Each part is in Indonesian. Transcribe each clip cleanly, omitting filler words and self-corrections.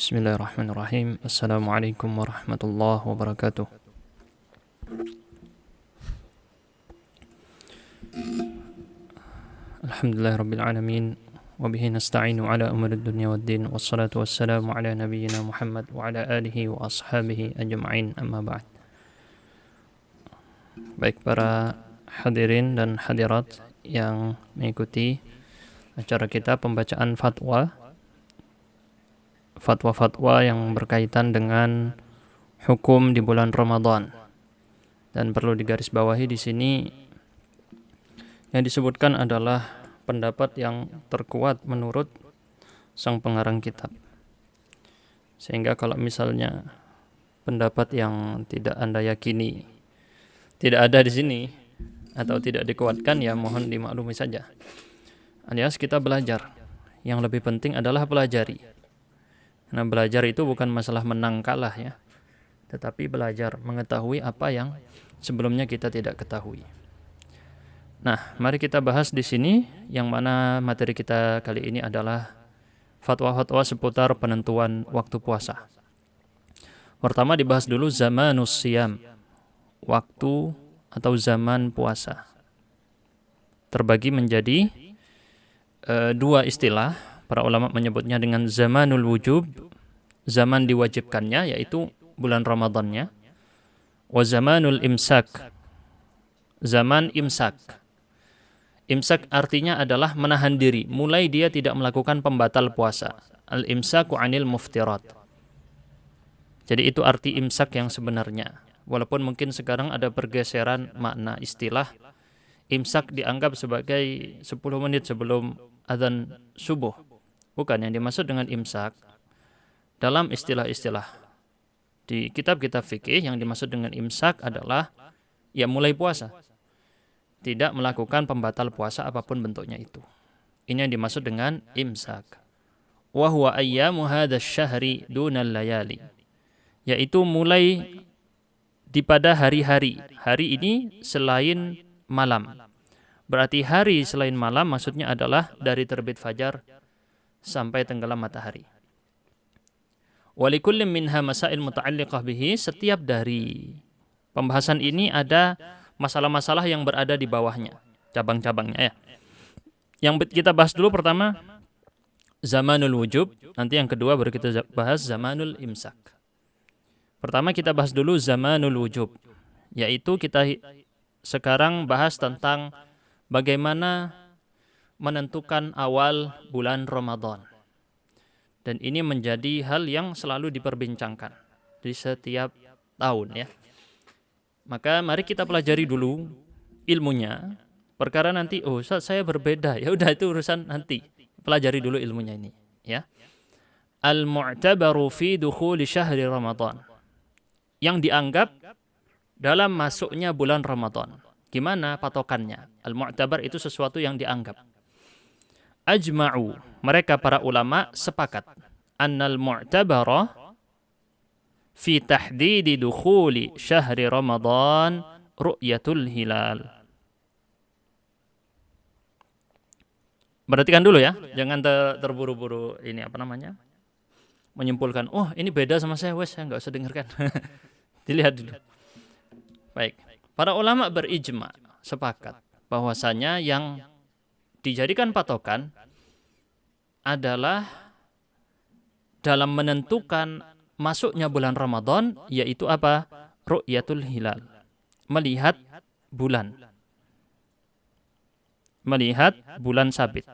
Bismillahirrahmanirrahim. Assalamualaikum warahmatullahi wabarakatuh. Alhamdulillahirabbil alamin wa bihi nasta'inu ala umuri dunya waddin wassalatu wassalamu ala nabiyyina Muhammad wa ala alihi wa ashabihi ajma'in, amma ba'd. Baik para hadirin dan hadirat yang mengikuti acara kita pembacaan fatwa-fatwa yang berkaitan dengan hukum di bulan Ramadan. Dan perlu digarisbawahi di sini yang disebutkan adalah pendapat yang terkuat menurut sang pengarang kitab. Sehingga kalau misalnya pendapat yang tidak Anda yakini tidak ada di sini atau tidak dikuatkan, ya mohon dimaklumi saja. Alias kita belajar. Yang lebih penting adalah pelajari. Karena belajar itu bukan masalah menang kalah ya, tetapi belajar mengetahui apa yang sebelumnya kita tidak ketahui. Nah, mari kita bahas di sini, yang mana materi kita kali ini adalah fatwa-fatwa seputar penentuan waktu puasa. Pertama dibahas dulu zamanus siyam, waktu atau zaman puasa. Terbagi menjadi dua istilah. Para ulama menyebutnya dengan zamanul wujub, zaman diwajibkannya, yaitu bulan Ramadannya. Wa zamanul imsak, zaman imsak. Imsak artinya adalah menahan diri, mulai dia tidak melakukan pembatal puasa. Al-imsaku anil muftirat. Jadi itu arti imsak yang sebenarnya. Walaupun mungkin sekarang ada pergeseran makna istilah. Imsak dianggap sebagai 10 menit sebelum azan subuh. Bukan, yang dimaksud dengan imsak dalam istilah-istilah di kitab-kitab fikih, yang dimaksud dengan imsak adalah ya mulai puasa, tidak melakukan pembatal puasa apapun bentuknya itu. Ini yang dimaksud dengan imsak. Wa huwa ayyamu hadzal syahri dunal layali, yaitu mulai di pada hari-hari. Hari ini selain malam. Berarti hari selain malam maksudnya adalah dari terbit fajar sampai tenggelam matahari. Walikullin minha masail muta'alliqah bihi, setiap dari pembahasan ini ada masalah-masalah yang berada di bawahnya, cabang-cabangnya ya. Yang kita bahas dulu pertama zamanul wujub, nanti yang kedua baru kita bahas zamanul imsak. Pertama kita bahas dulu zamanul wujub, yaitu kita sekarang bahas tentang bagaimana menentukan awal bulan Ramadan. Dan ini menjadi hal yang selalu diperbincangkan di setiap tahun ya. Maka mari kita pelajari dulu ilmunya. Perkara nanti Ustaz saya berbeda, ya udah itu urusan nanti. Pelajari dulu ilmunya ini ya. Al-mu'tabaru fi dukhuli syahri Ramadan, yang dianggap dalam masuknya bulan Ramadan. Gimana patokannya? Al-mu'tabar itu sesuatu yang dianggap. Ajma'u, mereka para ulama sepakat, annal mu'tabara fi tahdidi dukhuli syahri Ramadan ru'yatul hilal. Perhatikan dulu ya, jangan terburu-buru ini menyimpulkan, oh ini beda sama saya, saya nggak usah dengarkan. Dilihat dulu. Baik, para ulama berijma, sepakat bahwasanya yang dijadikan patokan adalah dalam menentukan masuknya bulan Ramadan, yaitu apa? Ru'yatul hilal, melihat bulan. Melihat bulan sabit.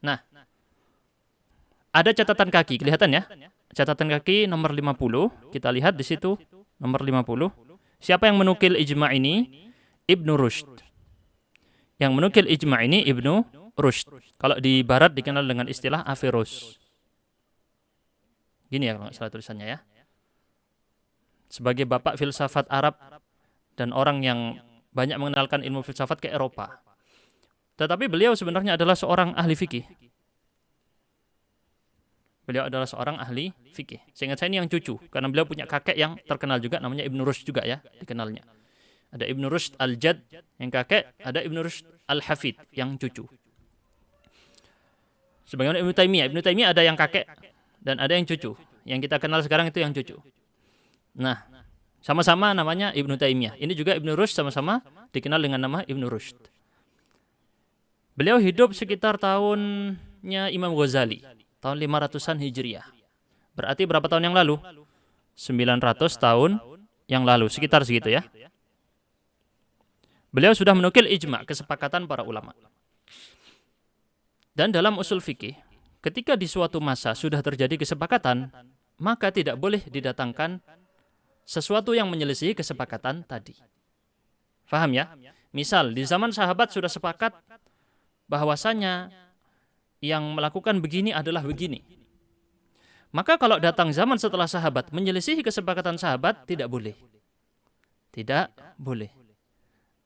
Nah, ada catatan kaki, kelihatan ya? Catatan kaki nomor 50, kita lihat di situ nomor 50. Siapa yang menukil ijma ini? Ibnu Rushd. Yang menukil ijma ini Ibnu Rushd. Kalau di barat dikenal dengan istilah Averroes. Gini ya kalau nggak salah tulisannya ya. Sebagai bapak filsafat Arab dan orang yang banyak mengenalkan ilmu filsafat ke Eropa. Tetapi beliau sebenarnya adalah seorang ahli fikih. Beliau adalah seorang ahli fikih. Seingat saya ini yang cucu, karena beliau punya kakek yang terkenal juga, namanya Ibnu Rushd juga ya, dikenalnya. Ada Ibnu Rushd al-Jad yang kakek, ada Ibnu Rushd al-Hafid yang cucu. Sebagaimana Ibnu Taimiyah. Ibnu Taimiyah ada yang kakek dan ada yang cucu. Yang kita kenal sekarang itu yang cucu. Nah, sama-sama namanya Ibnu Taimiyah. Ini juga Ibnu Rushd sama-sama dikenal dengan nama Ibnu Rushd. Beliau hidup sekitar tahunnya Imam Ghazali, tahun 500-an Hijriah. Berarti berapa tahun yang lalu? 900 tahun yang lalu, sekitar segitu ya. Beliau sudah menukil ijma', kesepakatan para ulama. Dan dalam usul fikih, ketika di suatu masa sudah terjadi kesepakatan, maka tidak boleh didatangkan sesuatu yang menyelisihi kesepakatan tadi. Faham ya? Misal, di zaman sahabat sudah sepakat bahwasanya yang melakukan begini adalah begini. Maka kalau datang zaman setelah sahabat menyelisihi kesepakatan sahabat, tidak boleh. Tidak boleh.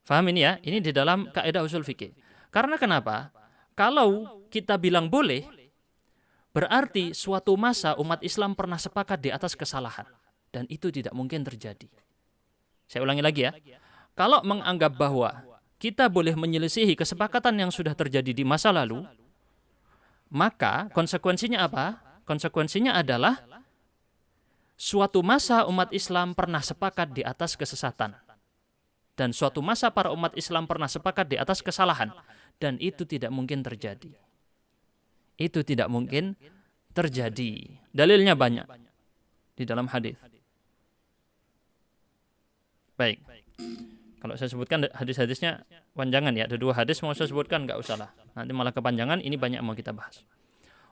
Faham ini ya? Ini di dalam kaidah usul fikih. Karena kenapa? Kalau kita bilang boleh, berarti suatu masa umat Islam pernah sepakat di atas kesalahan. Dan itu tidak mungkin terjadi. Saya ulangi lagi ya. Kalau menganggap bahwa kita boleh menyelisihi kesepakatan yang sudah terjadi di masa lalu, maka konsekuensinya apa? Konsekuensinya adalah suatu masa umat Islam pernah sepakat di atas kesesatan. Dan suatu masa para umat Islam pernah sepakat di atas kesalahan. Dan itu tidak mungkin terjadi. Itu tidak mungkin terjadi. Dalilnya banyak di dalam hadis. Baik. Kalau saya sebutkan hadis-hadisnya panjangan ya. Ada 2 hadis mau saya sebutkan, nggak usah lah. Nanti malah kepanjangan, ini banyak mau kita bahas.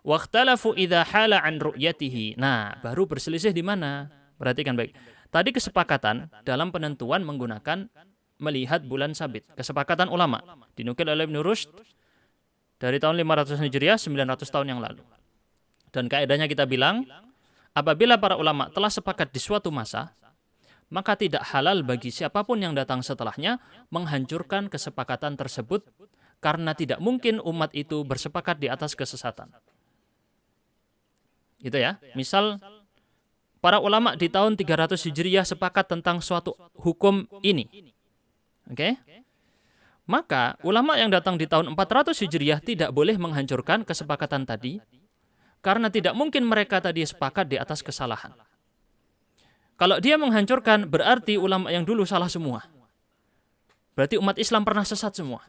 Waqtalafu idza hala an ru'yatihi. Nah, baru berselisih di mana? Perhatikan baik. Tadi kesepakatan dalam penentuan menggunakan melihat bulan sabit. Kesepakatan ulama. Dinukil oleh Ibnu Rushd dari tahun 500 Hijriah, 900 tahun yang lalu. Dan kaidahnya kita bilang, apabila para ulama telah sepakat di suatu masa, maka tidak halal bagi siapapun yang datang setelahnya menghancurkan kesepakatan tersebut, karena tidak mungkin umat itu bersepakat di atas kesesatan. Gitu ya. Misal, para ulama di tahun 300 Hijriah sepakat tentang suatu hukum ini. Oke? Maka ulama yang datang di tahun 400 Hijriah tidak boleh menghancurkan kesepakatan tadi, karena tidak mungkin mereka tadi sepakat di atas kesalahan. Kalau dia menghancurkan, berarti ulama yang dulu salah semua. Berarti umat Islam pernah sesat semua.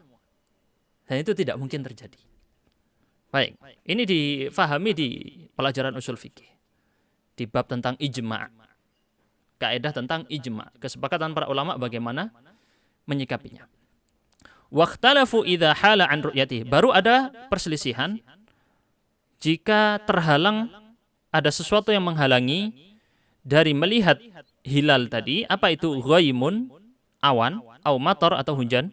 Dan itu tidak mungkin terjadi. Baik, ini difahami di pelajaran usul fikih. Di bab tentang ijma'. Kaidah tentang ijma'. Kesepakatan para ulama bagaimana menyikapinya. Waqtalafu idza hala an ru'yatihi. Baru ada perselisihan jika terhalang, ada sesuatu yang menghalangi dari melihat hilal tadi. Apa itu? Ghaimun, awan, au matar atau hujan.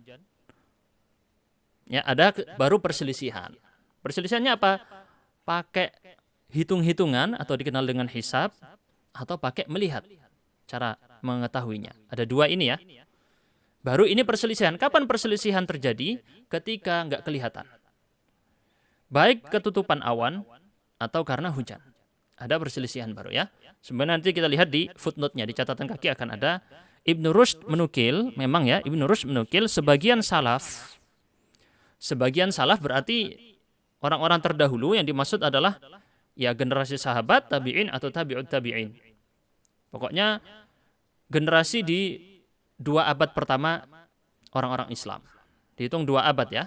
Ya, ada baru perselisihan. Perselisihannya apa? Pakai hitung-hitungan atau dikenal dengan hisab, atau pakai melihat. Cara mengetahuinya. Ada 2 ini ya. Baru ini perselisihan. Kapan perselisihan terjadi? Ketika nggak kelihatan. Baik ketutupan awan atau karena hujan. Ada perselisihan baru ya. Sebenarnya nanti kita lihat di footnote-nya, di catatan kaki akan ada. Ibnu Rushd menukil, memang ya, Ibnu Rushd menukil sebagian salaf. Sebagian salaf berarti orang-orang terdahulu, yang dimaksud adalah ya generasi sahabat, tabi'in atau tabi'ut tabi'in. Pokoknya generasi di 2 abad pertama orang-orang Islam. Dihitung 2 abad ya.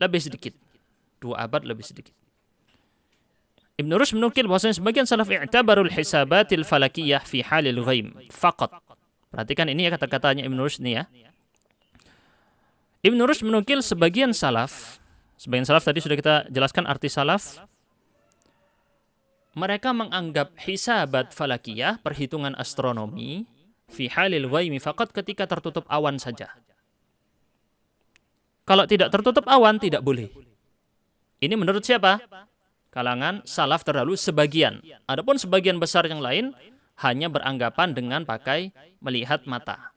Lebih sedikit. 2 abad lebih sedikit. Ibnu Rushd menukil bahwasanya sebagian salaf i'tabarul hisabatil falakiyah fi halil ghaim faqat. Perhatikan ini ya kata-katanya Ibnu Rushd nih ya. Ibnu Rushd menukil sebagian salaf tadi sudah kita jelaskan arti salaf. Mereka menganggap hisabat falakiyah, perhitungan astronomi, fi halil ghaimi faqat, ketika tertutup awan saja. Kalau tidak tertutup awan, tidak boleh. Ini menurut siapa? Kalangan salaf terdahulu sebagian. Adapun sebagian besar yang lain hanya beranggapan dengan pakai melihat mata.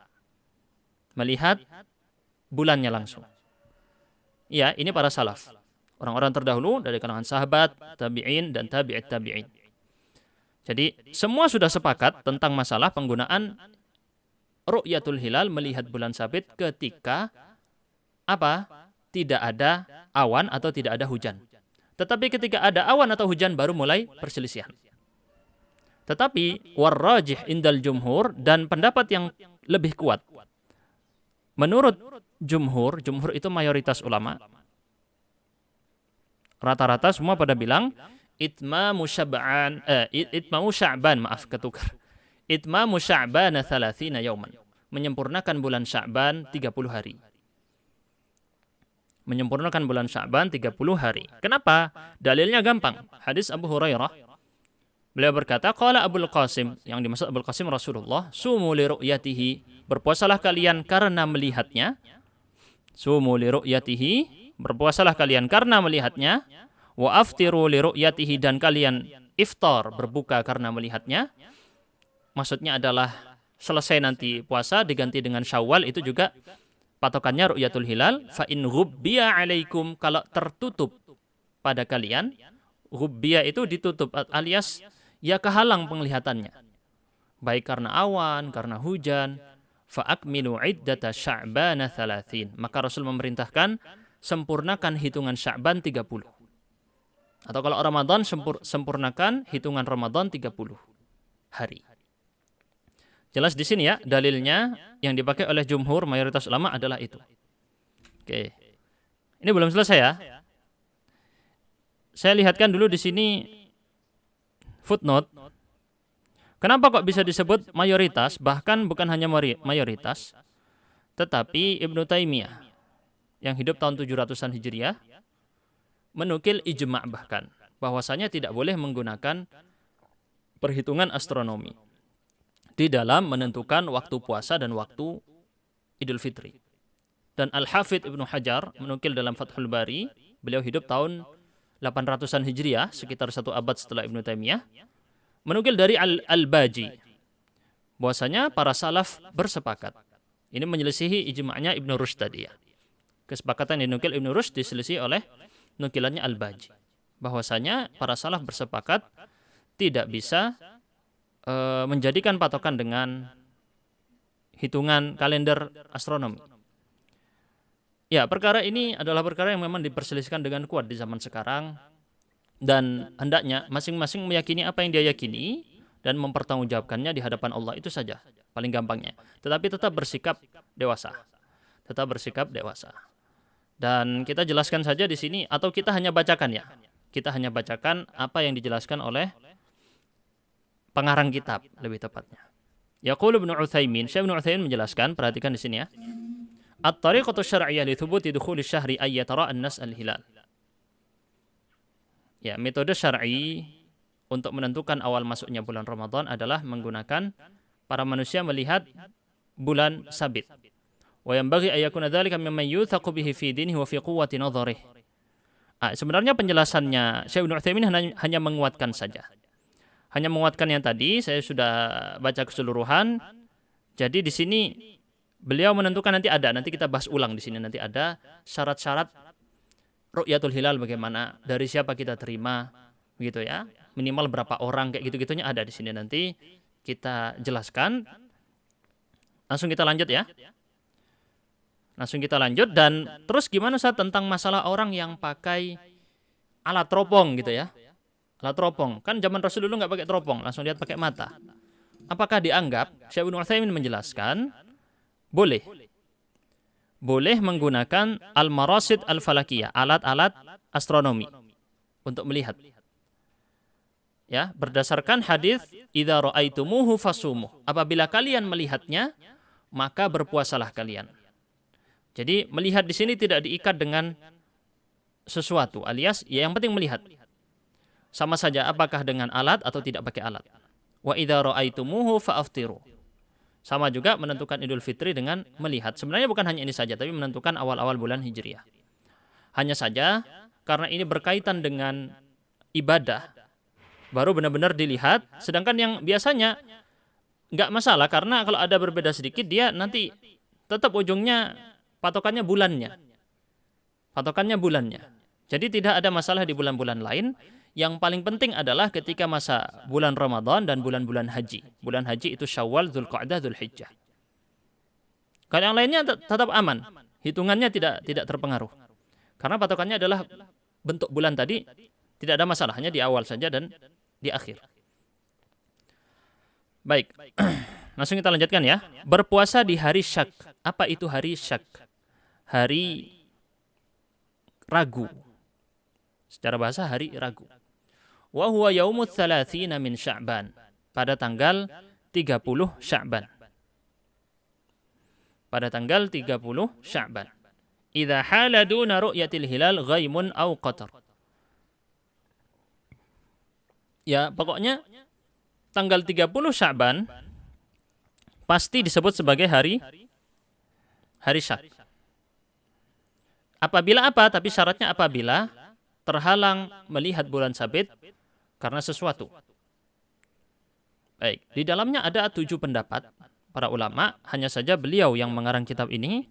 Melihat bulannya langsung. Ya, ini para salaf. Orang-orang terdahulu dari kalangan sahabat, tabi'in, dan tabi'it tabi'in. Jadi, semua sudah sepakat tentang masalah penggunaan ru'yatul hilal, melihat bulan sabit ketika apa? Tidak ada awan atau tidak ada hujan. Tetapi ketika ada awan atau hujan baru mulai perselisihan. Tetapi warrajih indal jumhur, dan pendapat yang lebih kuat menurut jumhur itu mayoritas ulama, rata-rata semua pada bilang itmamu Sya'ban, maaf ketukar. Itmamu Sya'ban 30 yauman. Menyempurnakan bulan Sya'ban 30 hari. Menyempurnakan bulan Sya'ban 30 hari. Kenapa? Dalilnya gampang. Hadis Abu Hurairah. Beliau berkata, qala Abul Qasim, yang dimaksud Abul Qasim Rasulullah, sumu li ru'yatihi, berpuasalah kalian karena melihatnya. Sumu li ru'yatihi, berpuasalah kalian karena melihatnya. Wa aftiru li ru'yatihi, dan kalian iftar, berbuka karena melihatnya. Maksudnya adalah selesai nanti puasa diganti dengan Syawal, itu juga patokannya ru'yatul hilal. Fa in ghubbiya alaikum, kalau tertutup pada kalian. Ghubbiya itu ditutup, alias ya kehalang penglihatannya. Baik karena awan, karena hujan. Fa akmilu iddata Sya'ban 30. Maka Rasul memerintahkan sempurnakan hitungan Sya'ban 30. Atau kalau Ramadan, sempurnakan hitungan Ramadan 30 hari. Jelas di sini ya, dalilnya yang dipakai oleh jumhur mayoritas ulama adalah itu. Oke. Ini belum selesai ya. Saya lihatkan dulu di sini footnote. Kenapa kok bisa disebut mayoritas, bahkan bukan hanya mayoritas, tetapi Ibnu Taimiyah yang hidup tahun 700-an Hijriah menukil ijma' bahkan bahwasanya tidak boleh menggunakan perhitungan astronomi di dalam menentukan waktu puasa dan waktu Idul Fitri. Dan Al-Hafidh Ibnu Hajar menukil dalam Fathul Bari, beliau hidup tahun 800-an Hijriah, sekitar 1 abad setelah Ibnu Taimiyah, menukil dari Al-Baji bahwasanya para salaf bersepakat. Ini menyelisihi ijma'nya Ibnu Rushd tadi ya. Kesepakatan yang dinukil Ibnu Rushd diselisih oleh nukilannya Al-Baji. Bahwasanya para salaf bersepakat tidak bisa menjadikan patokan dengan hitungan kalender astronomi. Ya, perkara ini adalah perkara yang memang diperselisihkan dengan kuat di zaman sekarang, dan hendaknya masing-masing meyakini apa yang dia yakini dan mempertanggungjawabkannya di hadapan Allah, itu saja paling gampangnya. Tetapi tetap bersikap dewasa. Tetap bersikap dewasa. Dan kita jelaskan saja di sini, atau kita hanya bacakan ya. Kita hanya bacakan apa yang dijelaskan oleh pengarang kitab lebih tepatnya. Yaqulu Ibnu Utsaimin, Syekh Ibnu Utsaimin menjelaskan, perhatikan di sini ya. At-tariqatu syar'iyyah li thubuti dukhuli syahri ay yatara an-nas al-hilal. Ya, metode syar'i untuk menentukan awal masuknya bulan Ramadan adalah menggunakan para manusia melihat bulan sabit. Wa yanbaghi ay yakuna dzalika mimman yuthaqu bihi fi dinihi wa fi quwwati nadharihi. Sebenarnya penjelasannya Syekh Ibnu Utsaimin hanya menguatkan saja. Hanya menguatkan yang tadi saya sudah baca keseluruhan. Jadi di sini beliau menentukan nanti kita bahas ulang di sini, nanti ada syarat-syarat ru'yatul hilal bagaimana, dari siapa kita terima, begitu ya. Minimal berapa orang, kayak gitu-gitunya ada di sini, nanti kita jelaskan. Langsung kita lanjut ya. Langsung kita lanjut. Dan terus gimana Ustaz tentang masalah orang yang pakai alat teropong gitu ya. Alat teropong, kan zaman Rasul dulu nggak pakai teropong, langsung lihat pakai mata. Apakah dianggap, Syekh Ibnu Utsaimin menjelaskan, boleh menggunakan al-marasid al-falakiyah, alat-alat astronomi untuk melihat. Ya, berdasarkan hadis idza ra'aitumuhu fasumuh. Apabila kalian melihatnya, maka berpuasalah kalian. Jadi melihat di sini tidak diikat dengan sesuatu, alias ya yang penting melihat. Sama saja apakah dengan alat atau tidak pakai alat. Wa idza ra'aitumuhu fa'aftiru. Sama juga menentukan Idul Fitri dengan melihat. Sebenarnya bukan hanya ini saja, tapi menentukan awal-awal bulan Hijriah. Hanya saja karena ini berkaitan dengan ibadah, baru benar-benar dilihat. Sedangkan yang biasanya nggak masalah, karena kalau ada berbeda sedikit, dia nanti tetap ujungnya patokannya bulannya. Patokannya bulannya. Jadi tidak ada masalah di bulan-bulan lain. Yang paling penting adalah ketika masa bulan Ramadan dan bulan-bulan haji. Bulan haji itu Syawal, Dzulqa'dah, Dzulhijjah. Kalau yang lainnya tetap aman. Hitungannya tidak terpengaruh. Karena patokannya adalah bentuk bulan tadi tidak ada masalah, hanya di awal saja dan di akhir. Baik, langsung kita lanjutkan ya. Berpuasa di hari syak. Apa itu hari syak? Hari ragu. Secara bahasa hari ragu. Wa huwa yaumut thalathina min Sya'ban. Pada tanggal 30 Sya'ban. Pada tanggal 30 Sya'ban. Idza hala duna ru'yatil hilal ghaimun aw qatar. Ya, pokoknya tanggal 30 Sya'ban pasti disebut sebagai hari syak. Apabila apa? Tapi syaratnya apabila terhalang melihat bulan sabit karena sesuatu. Baik, di dalamnya ada 7 pendapat para ulama, hanya saja beliau yang mengarang kitab ini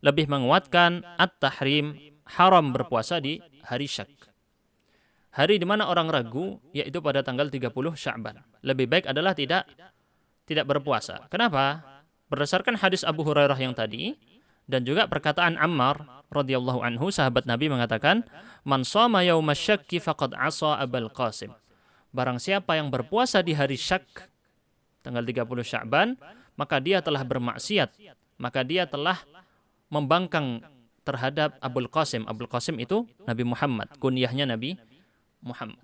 lebih menguatkan at-tahrim, haram berpuasa di hari syak. Hari di mana orang ragu, yaitu pada tanggal 30 Sya'ban. Lebih baik adalah tidak berpuasa. Kenapa? Berdasarkan hadis Abu Hurairah yang tadi, dan juga perkataan Ammar radhiyallahu anhu, sahabat Nabi mengatakan, "Man shoma yauma syakki faqad 'asa Abul Qasim." Barang siapa yang berpuasa di hari syak, tanggal 30 Sya'ban, maka dia telah bermaksiat. Maka dia telah membangkang terhadap Abul Qasim. Abul Qasim itu Nabi Muhammad, kunyahnya Nabi Muhammad.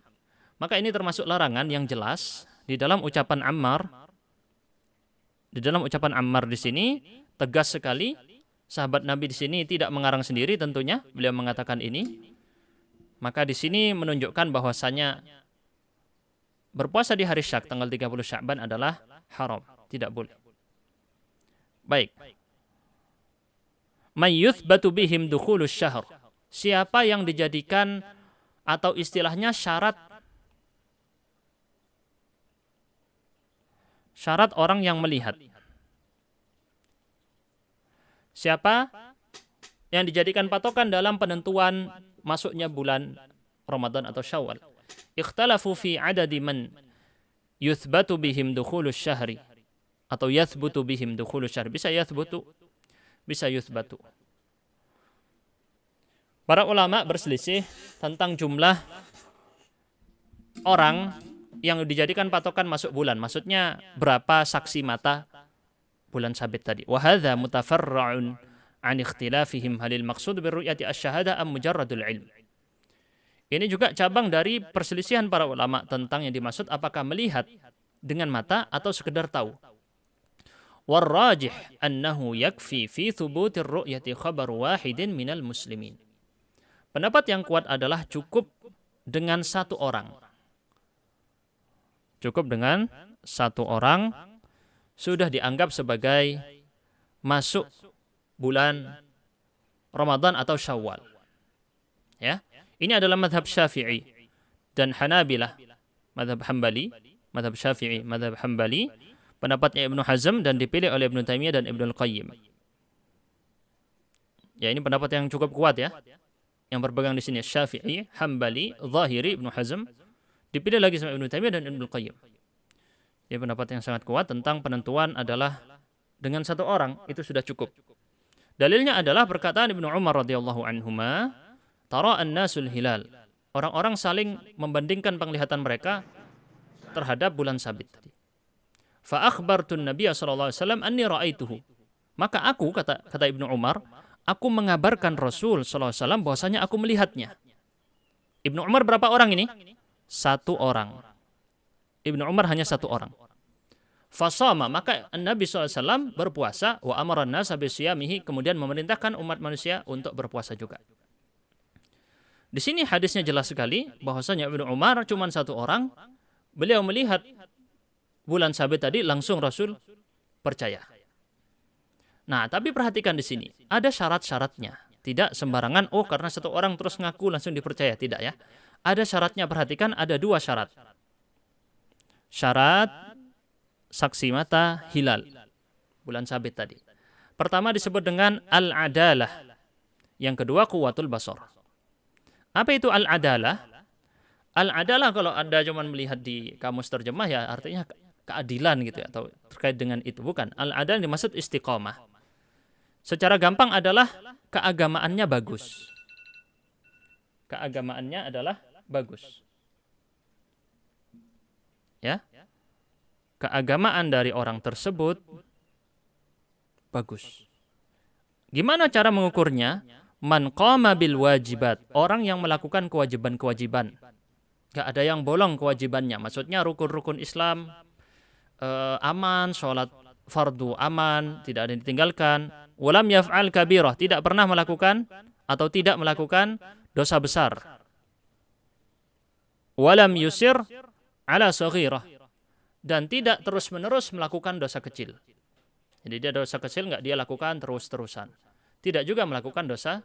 Maka ini termasuk larangan yang jelas di dalam ucapan Ammar. Di dalam ucapan Ammar di sini tegas sekali, sahabat Nabi di sini tidak mengarang sendiri tentunya, beliau mengatakan ini. Maka di sini menunjukkan bahwasanya berpuasa di hari syak tanggal 30 Sya'ban adalah haram, tidak boleh. Baik. May yuthbatu bihim dukhulus syahr. Siapa yang dijadikan atau istilahnya syarat orang yang melihat. Siapa yang dijadikan patokan dalam penentuan masuknya bulan Ramadan atau Syawal. Ikhtalafu fi adadi man yuthbatu bihim dukhulus syahri. Atau yathbutu bihim dukhulus syahri. Bisa yathbutu, bisa yuthbatu. Para ulama berselisih tentang jumlah orang yang dijadikan patokan masuk bulan. Maksudnya berapa saksi mata bulan sabit tadi. Wa hadza mutafarra'un an ikhtilafihim halil maqsud birru'yati asy-syahadah am mujarradul ilm. Ini juga cabang dari perselisihan para ulama tentang yang dimaksud apakah melihat dengan mata atau sekedar tahu. Warrajih annahu yakfi fi thubutir ru'yati khabar wahidin minal muslimin. Pendapat yang kuat adalah cukup dengan satu orang. Cukup dengan satu orang sudah dianggap sebagai masuk bulan Ramadan atau Syawal. Ya, ini adalah madhab Syafi'i dan Hanabilah, madhab Hambali, madhab Syafi'i, madhab Hambali, pendapatnya Ibnu Hazm dan dipilih oleh Ibnu Taimiyah dan Ibnu Al-Qayyim. Ya, ini pendapat yang cukup kuat ya. Yang berpegang di sini Syafi'i, Hambali, Zahiri, Ibnu Hazm, dipilih lagi sama Ibnu Taimiyah dan Ibnu Al-Qayyim. Ya, pendapat yang sangat kuat tentang penentuan adalah dengan satu orang itu sudah cukup. Dalilnya adalah perkataan Ibnu Umar radhiyallahu anhuma, tara an-nasul hilal. Orang-orang saling membandingkan penglihatan mereka terhadap bulan sabit tadi. Fa akhbartun Nabiy sallallahu alaihi wasallam anni ra'aituhu. Maka aku kata Ibnu Umar, aku mengabarkan Rasul sallallahu alaihi wasallam bahwasanya aku melihatnya. Ibnu Umar berapa orang ini? Satu orang. Ibnu Umar hanya satu orang. Fasama, maka Nabi SAW berpuasa, wa amaran nasa bisiyamihi, kemudian memerintahkan umat manusia untuk berpuasa juga. Di sini hadisnya jelas sekali bahwasanya Ibnu Umar cuma satu orang, beliau melihat bulan sabit tadi langsung Rasul percaya. Nah, tapi perhatikan di sini, ada syarat-syaratnya. Tidak sembarangan, oh karena satu orang terus ngaku langsung dipercaya, tidak ya. Ada syaratnya, perhatikan ada 2 syarat. Syarat saksi mata hilal, bulan sabit tadi. Pertama disebut dengan al-adalah. Yang kedua quwwatul basar. Apa itu al-adalah? Al-adalah kalau Anda cuma melihat di kamus terjemah ya artinya keadilan gitu ya, atau terkait dengan itu. Bukan. Al-adalah dimaksud istiqomah. Secara gampang adalah keagamaannya bagus. keagamaannya adalah bagus. Ya. Keagamaan dari orang tersebut bagus. Gimana cara mengukurnya? Man qama bil wajibat, orang yang melakukan kewajiban-kewajiban. Gak ada yang bolong kewajibannya. Maksudnya rukun-rukun Islam aman, sholat fardu aman, tidak ada yang ditinggalkan. Walam yaf'al kabirah, tidak pernah melakukan atau tidak melakukan dosa besar. Walam yusir ala saghirah, dan tidak terus-menerus melakukan dosa kecil. Jadi dia dosa kecil nggak dia lakukan terus-terusan. Tidak juga melakukan dosa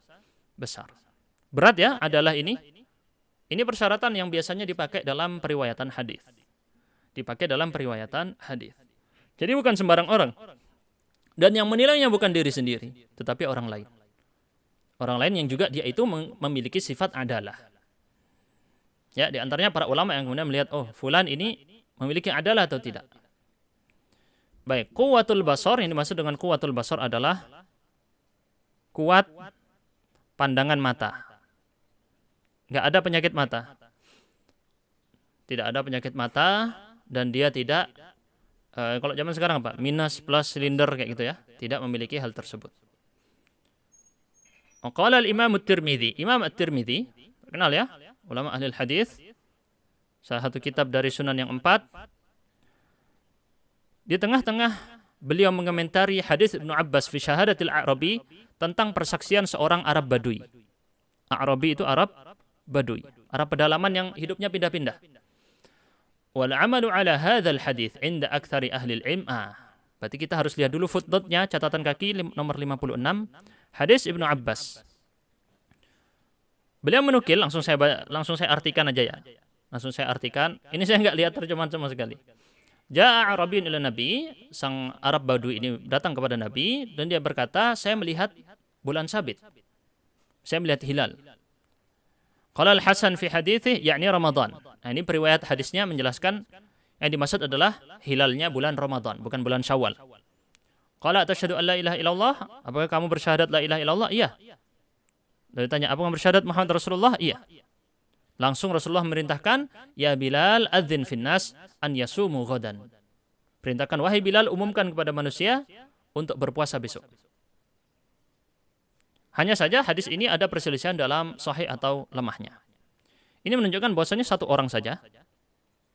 besar. Berat ya adalah ini. Ini persyaratan yang biasanya dipakai dalam periwayatan hadis. Dipakai dalam periwayatan hadis. Jadi bukan sembarang orang. Dan yang menilainya bukan diri sendiri, tetapi orang lain. Orang lain yang juga dia itu memiliki sifat adalah. Ya, di antaranya para ulama yang kemudian melihat, oh, fulan ini memiliki adalah atau tidak. Baik, quwwatul basar, yang dimaksud dengan quwwatul basar adalah kuat pandangan mata. Enggak ada penyakit mata. Tidak ada penyakit mata dan dia tidak kalau zaman sekarang apa? Minus plus silinder kayak gitu ya. Tidak memiliki hal tersebut. Qala al-Imam at-Tirmidzi. Imam at-Tirmidzi, kenal ya? Ulama ahli hadis. Salah satu kitab dari Sunan yang 4. Di tengah-tengah beliau mengomentari hadis Ibnu Abbas fi syahadatil A'rabi tentang persaksian seorang Arab Badui. A'rabi itu Arab Badui, Arab pedalaman yang hidupnya pindah-pindah. Wal 'amalu 'ala hadzal hadits 'inda aktsari ahli al-'ilm. Berarti kita harus lihat dulu footnote-nya, catatan kaki nomor 56, hadis Ibnu Abbas. Beliau menukil, langsung saya artikan aja ya. Langsung saya artikan. Ini saya enggak lihat terjemahan sama sekali. Ja'a Arabiyyun ila Nabi, sang Arab Badui ini datang kepada Nabi dan dia berkata, saya melihat bulan sabit. Saya melihat hilal. Qala al-Hasan fi hadithi, yakni Ramadan. Nah, ini periwayat hadisnya menjelaskan yang dimaksud adalah hilalnya bulan Ramadan, bukan bulan Syawal. Qala atasyhadu an la ilaha illallah? Apakah kamu bersyahadat la ilaha illallah? Iya. Lalu ditanya, apakah kamu bersyahadat Muhammad Rasulullah? Iya. Langsung Rasulullah memerintahkan, ya Bilal adzin finnas an yasumu ghadan. Perintahkan, wahai Bilal, umumkan kepada manusia untuk berpuasa besok. Hanya saja hadis ini ada perselisihan dalam sahih atau lemahnya. Ini menunjukkan bahwasanya satu orang saja,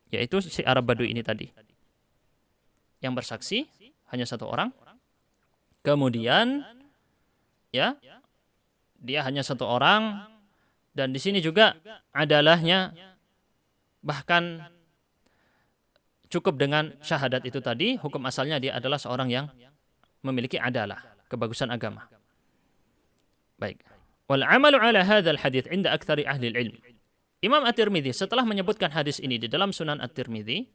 yaitu si Arab Badui ini tadi, yang bersaksi hanya satu orang. Kemudian, ya, dia hanya satu orang. Dan di sini juga adalahnya bahkan cukup dengan syahadat itu tadi, hukum asalnya dia adalah seorang yang memiliki adalah, kebagusan agama. Baik. Wal 'amalu 'ala hadzal hadits 'inda aktsari ahli al-'ilm. Imam At-Tirmidzi setelah menyebutkan hadis ini di dalam Sunan At-Tirmidzi,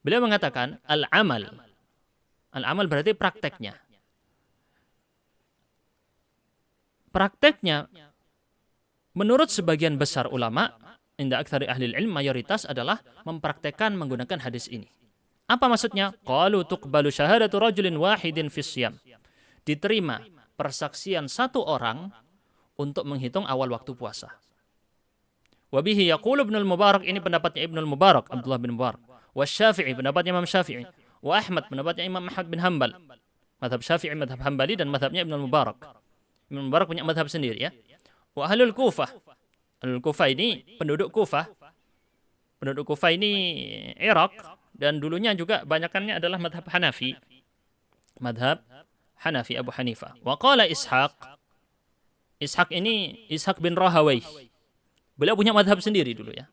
beliau mengatakan al-amal. Al-amal berarti prakteknya. Prakteknya menurut sebagian besar ulama, inda aktsari ahli ilm, mayoritas adalah mempraktekkan menggunakan hadis ini. Apa maksudnya? Qalu tuqbalu syahadatu rajulin wahidin fis siyam. Diterima persaksian satu orang untuk menghitung awal waktu puasa. Wa bihi yaqulu Ibnu al-Mubarak, ini pendapatnya Ibnu al-Mubarak, Abdullah bin Mubarak. Wa Syafi'i, pendapatnya Imam Syafi'i. Wa Ahmad, pendapatnya Imam Ahmad bin Hanbal. Mazhab Syafi'i, mazhab Hanbali, dan mazhabnya Ibnu al-Mubarak. Ibnu al-Mubarak punya mazhab sendiri ya. Wa ahlul Kufah. Ahlul Kufah ini penduduk Kufah. Penduduk Kufah ini Irak, dan dulunya juga banyakannya adalah madhab Hanafi. Madhab Hanafi, Abu Hanifah. Wa qala Ishaq. Ishaq ini Ishaq bin Rahawai. Beliau punya madhab sendiri dulu ya.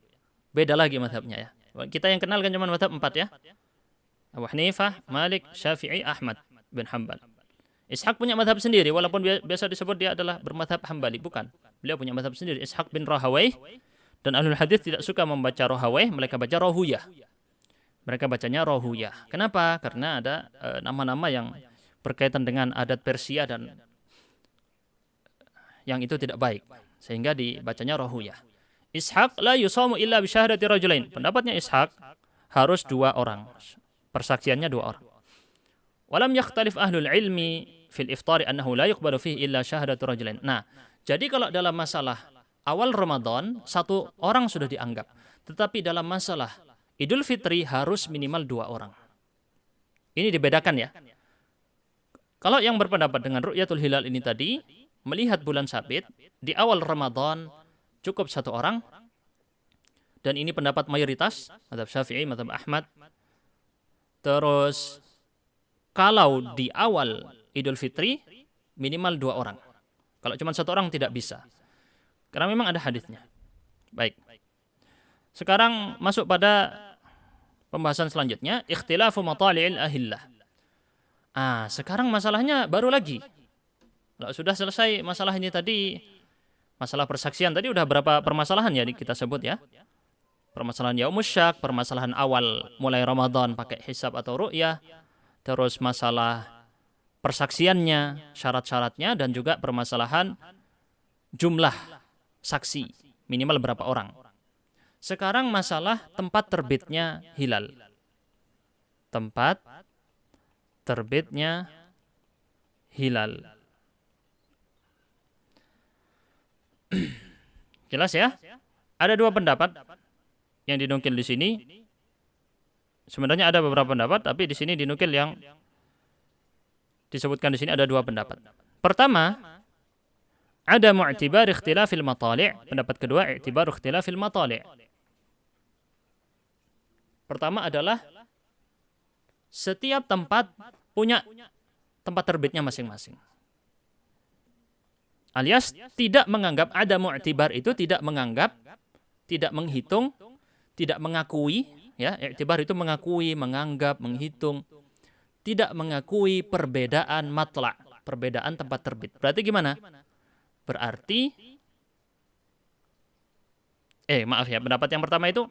Beda lagi madhabnya ya. Kita yang kenal kan cuma madhab 4 ya. Abu Hanifah, Malik, Syafi'i, Ahmad bin Hanbal. Ishaq punya madhab sendiri, walaupun biasa disebut dia adalah bermadhab Hambali. Bukan. Beliau punya madhab sendiri, Ishaq bin Rahawai. Dan ahlul hadis tidak suka membaca Rahawai, mereka baca Rohuyah. Mereka bacanya Rohuyah. Kenapa? Karena ada nama-nama yang berkaitan dengan adat Persia dan yang itu tidak baik. Sehingga dibacanya Rohuyah. Ishaq la yusamu illa bisyahadati rajulain. Pendapatnya Ishaq harus 2 orang. Persaksiannya 2 orang. Walam yakhtalif ahlul ilmi fil iftari annahu la yuqbalu fihi illa syahadatu rajulain. Nah, jadi kalau dalam masalah awal Ramadan satu orang sudah dianggap. Tetapi dalam masalah Idul Fitri harus minimal 2 orang. Ini dibedakan ya. Kalau yang berpendapat dengan ru'yatul hilal ini tadi, melihat bulan sabit di awal Ramadan cukup 1 orang, dan ini pendapat mayoritas, mazhab Syafi'i, mazhab Ahmad. Terus kalau di awal Idul Fitri minimal 2 orang. Kalau cuma 1 orang tidak bisa. Karena memang ada hadisnya. Baik. Sekarang masuk pada pembahasan selanjutnya, ikhtilafu matali'il ahillah. Sekarang masalahnya baru lagi. Kalau sudah selesai masalah ini tadi, masalah persaksian tadi udah berapa permasalahan ya kita sebut ya. Permasalahan yaumus syak, permasalahan awal mulai Ramadan pakai hisab atau ru'yah, terus masalah persaksiannya, syarat-syaratnya, dan juga permasalahan jumlah saksi, minimal berapa orang. Sekarang masalah tempat terbitnya hilal. Tempat terbitnya hilal. Jelas ya? Ada 2 pendapat yang dinukil di sini. Sebenarnya ada beberapa pendapat, tapi di sini dinukil yang disebutkan di sini ada 2 pendapat. Pertama, ada mu'tibar ikhtilafil matali'. Pendapat kedua, i'tibar ikhtilafil matali'. Pertama adalah setiap tempat punya tempat terbitnya masing-masing. Alias tidak menganggap, ada mu'tibar itu tidak menganggap, tidak menghitung, tidak mengakui, ya, i'tibar itu mengakui, menganggap, menghitung, tidak mengakui perbedaan matla', perbedaan tempat terbit. Berarti gimana? Berarti maaf ya, pendapat yang pertama itu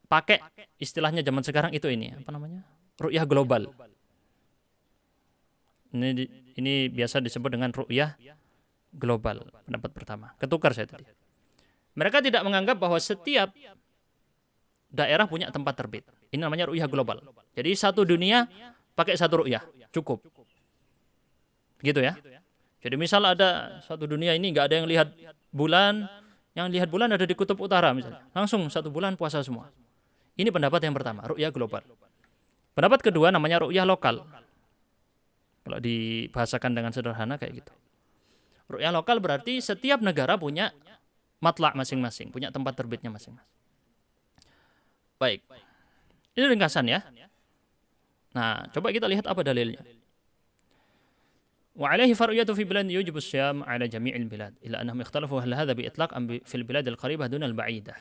pakai istilahnya zaman sekarang itu ini, apa namanya? Ru'yah global. Ini biasa disebut dengan ru'yah global, pendapat pertama. Ketukar saya tadi. Mereka tidak menganggap bahwa setiap daerah punya tempat terbit. Ini namanya ru'yah global. Jadi satu dunia pakai satu ru'yah, cukup. Gitu ya. Jadi misal ada satu dunia ini nggak ada yang lihat bulan, yang lihat bulan ada di kutub utara misalnya. Langsung 1 bulan puasa semua. Ini pendapat yang pertama, ru'yah global. Pendapat kedua namanya ru'yah lokal. Kalau dibahasakan dengan sederhana kayak gitu. Ru'yah lokal berarti setiap negara punya matla' masing-masing, punya tempat terbitnya masing-masing. Baik. Ini ringkasan ya. Nah, coba kita lihat apa dalilnya. Wa alaihi far'iyatu fi bilad yujibu syam ala jami'il bilad ila annahum ikhtalafu hal hadha bi itlaq am fil bilad al-qaribah dun al-ba'idah.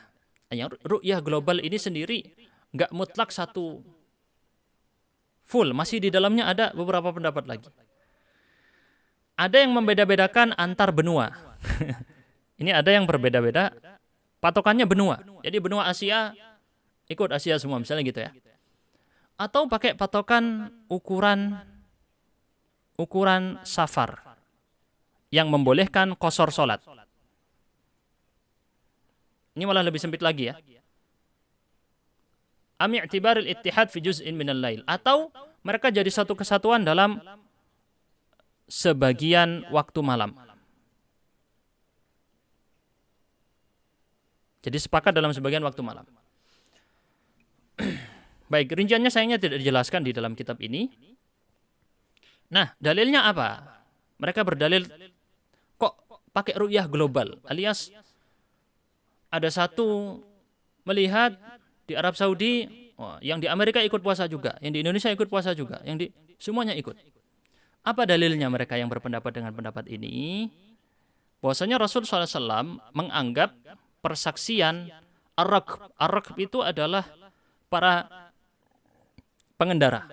Yang ru'yah global ini sendiri enggak mutlak satu full, masih di dalamnya ada beberapa pendapat lagi. Ada yang membeda-bedakan antar benua. Ini ada yang berbeda-beda, patokannya benua. Jadi benua Asia ikut Asia semua misalnya gitu ya. Atau pakai patokan ukuran safar yang membolehkan qashar salat. Ini malah lebih sempit lagi ya. Am i'tibar al-ittihad fi juz'in min al-lail, atau mereka jadi satu kesatuan dalam sebagian waktu malam. Jadi sepakat dalam sebagian waktu malam. Baik, rinciannya sayangnya tidak dijelaskan di dalam kitab ini. Nah, dalilnya apa? Mereka berdalil kok pakai ru'yah global, alias ada satu melihat di Arab Saudi, yang di Amerika ikut puasa juga, yang di Indonesia ikut puasa juga, yang di semuanya ikut. Apa dalilnya mereka yang berpendapat dengan pendapat ini? Bahwasanya Rasul SAW menganggap persaksian ar-rakb itu adalah para pengendara.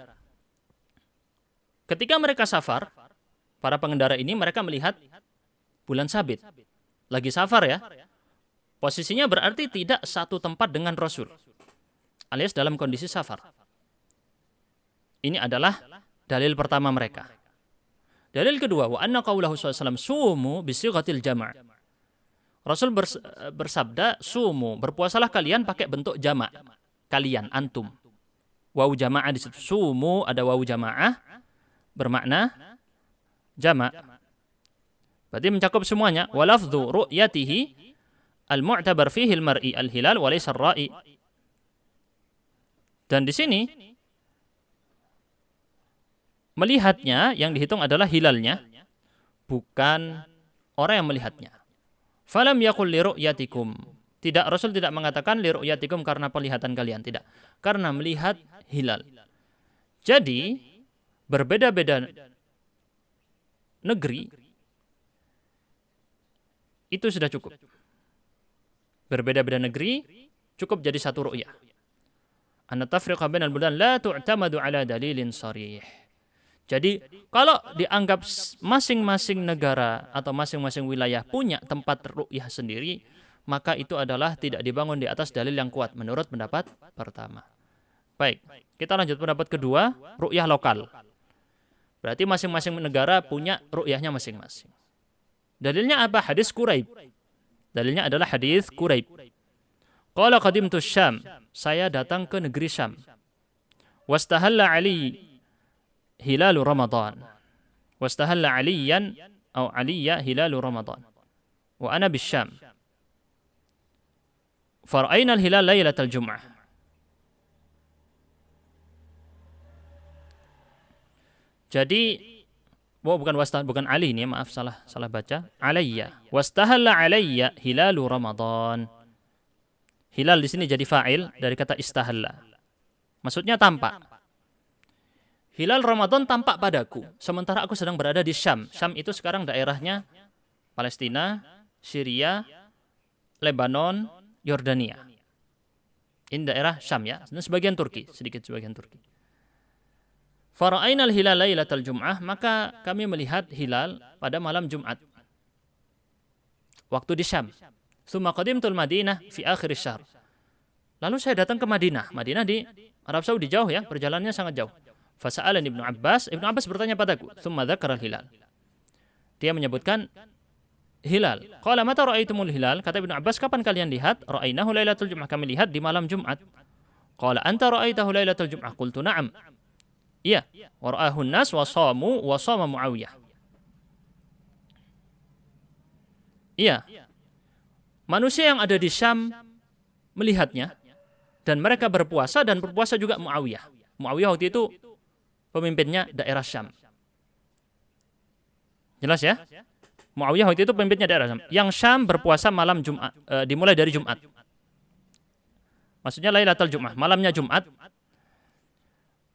Ketika mereka safar, para pengendara ini mereka melihat bulan sabit. Lagi safar ya. Posisinya berarti tidak satu tempat dengan Rasul, alias dalam kondisi safar. Ini adalah dalil pertama mereka. Dalil kedua, wa anna qaulahu sallallahu sumu bisighatil jama'. Rasul bersabda, sumu, berpuasalah kalian pakai bentuk jama'. Kalian, antum. Wawu jama'ah di situ. Sumu ada wawu jama'ah bermakna jama'. Berarti mencakup semuanya. Walafdhu ru'yatihi al-mu'tabar fihi al-mar'i al-hilal wa laysa ar-ra'i. Dan di sini melihatnya yang dihitung adalah hilalnya, bukan orang yang melihatnya. Falam yaqul li ru'yatikum. Tidak, Rasul tidak mengatakan li ru'yatikum karena penglihatan kalian, tidak. Karena melihat hilal. Jadi berbeda-beda negeri itu sudah cukup. Berbeda-beda negeri cukup jadi satu ru'yah. Anna tafriqa bainal buldan la tu'tamadu ala dalilin sharih. Jadi kalau dianggap masing-masing negara atau masing-masing wilayah punya tempat ru'yah sendiri, maka itu adalah tidak dibangun di atas dalil yang kuat menurut pendapat pertama. Baik, kita lanjut pendapat kedua, ru'yah lokal. Berarti masing-masing negara punya ru'yahnya masing-masing. Dalilnya apa? Hadis Quraib. Dalilnya adalah hadis Quraib. Qala qadimtu Syam, saya datang ke negeri Syam. Wastahalla Ali hilalu Ramadan. Wastahalla Aliyan atau Aliya hilalu Ramadan. Wa ana bisyam. Fara'ayna al-hilal lailatal Jum'ah. Jadi bukan Ali ini, maaf salah baca. Alayya. Wastahalla alayya hilalu Ramadan. Hilal di sini jadi fa'il dari kata istahalla. Maksudnya tampak. Hilal Ramadan tampak padaku sementara aku sedang berada di Syam. Syam itu sekarang daerahnya Palestina, Syria, Lebanon, Yordania. Ini daerah Syam ya, dan sebagian Turki, sedikit sebagian Turki. Fara'ainal hilal lailatal Jum'ah, maka kami melihat hilal pada malam Jumat. Waktu di Syam. Tsumma qadimtul Madinah fi akhir syahr. Lalu saya datang ke Madinah. Madinah di Arab Saudi jauh ya, perjalanannya sangat jauh. Fasa'alan Ibnu Abbas bertanya padaku, tsumma dzakara hilal. Dia menyebutkan hilal. Qala mata ra'aitumul hilal? Kata Ibnu Abbas, kapan kalian lihat? Ra'ainahu lailatul Jum'ah, kami lihat di malam Jumat. Qala anta ra'aitahu lailatul Jum'ah? Qultu na'am. Iya, wa ra'ahun nas wa shama Muawiyah. Iya. Manusia yang ada di Syam melihatnya dan mereka berpuasa, dan berpuasa juga Muawiyah. Muawiyah waktu itu pemimpinnya daerah Syam. Jelas ya? Muawiyah waktu itu pemimpinnya daerah Syam. Yang Syam berpuasa malam Jumat, dimulai dari Jumat. Maksudnya Lailatul Jum'ah, malamnya Jumat.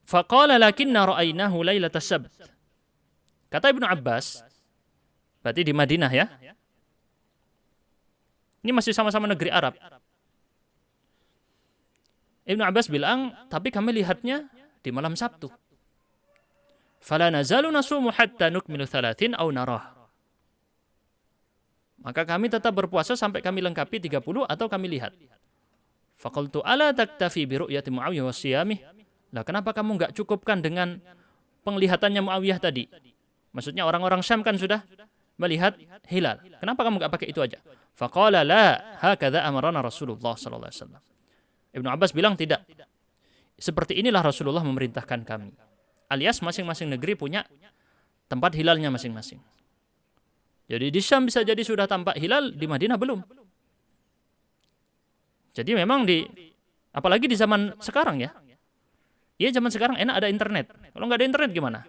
Faqala lakinna ra'aynahu lailatas sabt. Kata Ibnu Abbas, berarti di Madinah ya. Ini masih sama-sama negeri Arab. Ibnu Abbas bilang, tapi kami lihatnya di malam Sabtu. Fala nazalu nasumu hatta nukmilu 30 aw narah. Maka kami tetap berpuasa sampai kami lengkapi 30 atau kami lihat. Faqultu ala taktafi bi ru'yati Muawiyah wa siyamih? Lah kenapa kamu enggak cukupkan dengan penglihatannya Muawiyah tadi? Maksudnya orang-orang Syam kan sudah melihat hilal. Kenapa kamu enggak pakai itu aja? Faqala la hakadha amarana Rasulullah sallallahu alaihi wasallam. Ibnu Abbas bilang tidak. Seperti inilah Rasulullah memerintahkan kami. Alias masing-masing negeri punya tempat hilalnya masing-masing. Jadi di Syam bisa jadi sudah tampak hilal, di Madinah belum. Jadi memang apalagi di zaman sekarang ya. Iya, zaman sekarang enak ada internet. Kalau nggak ada internet gimana?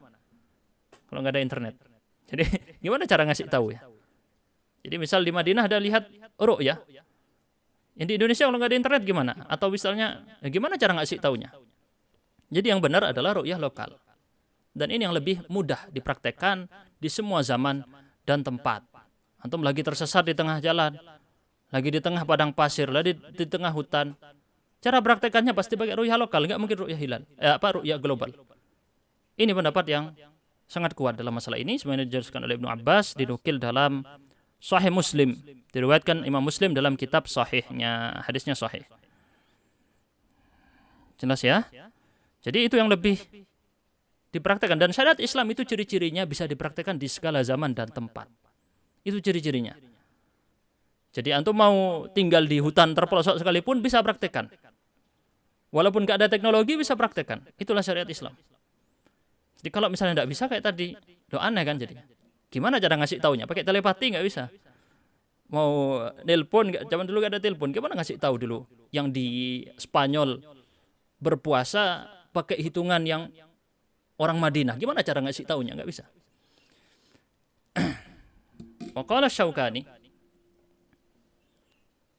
Kalau nggak ada internet. Jadi gimana cara ngasih tahu ya? Jadi misal di Madinah ada lihat ru'yah. Yang di Indonesia kalau nggak ada internet gimana? Atau misalnya gimana cara ngasih taunya? Jadi yang benar adalah ru'yah lokal. Dan ini yang lebih mudah dipraktekkan di semua zaman dan tempat. Antum lagi tersesat di tengah jalan, lagi di tengah padang pasir, lagi di tengah hutan. Cara praktekannya pasti pakai ru'yah lokal, nggak mungkin ru'yah hilal. Ru'yah global. Ini pendapat yang sangat kuat dalam masalah ini. Sebenarnya dijelaskan oleh Ibnu Abbas, dinukil dalam Sahih Muslim, diriwayatkan Imam Muslim dalam kitab sahihnya, hadisnya sahih. Jelas ya? Jadi itu yang lebih dipraktekkan, dan syariat Islam itu ciri-cirinya bisa dipraktekkan di segala zaman dan tempat. Itu ciri-cirinya. Jadi antum mau tinggal di hutan terpelosok sekalipun bisa praktekkan. Walaupun gak ada teknologi bisa praktekkan. Itulah syariat Islam. Jadi kalau misalnya tidak bisa kayak tadi, doa aneh kan jadinya. Gimana cara ngasih taunya? Pakai telepati nggak bisa. Mau nelpon, zaman dulu nggak ada telepon. Gimana ngasih tahu dulu? Yang di Spanyol berpuasa pakai hitungan yang orang Madinah. Gimana cara ngasih taunya? Nggak bisa. Waqala Syaukani.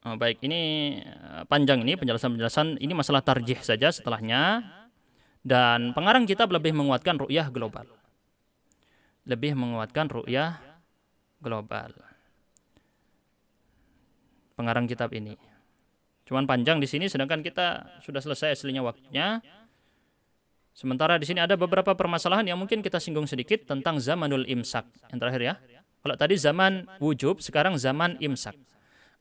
Oh, baik, ini panjang ini penjelasan-penjelasan. Ini masalah tarjih saja setelahnya. Dan pengarang kitab lebih menguatkan ru'yah global. Lebih menguatkan ru'yah global. Pengarang kitab ini. Cuman panjang di sini, sedangkan kita sudah selesai aslinya waktunya. Sementara di sini ada beberapa permasalahan yang mungkin kita singgung sedikit tentang zamanul imsak. Yang terakhir ya. Kalau tadi zaman wujub, sekarang zaman imsak.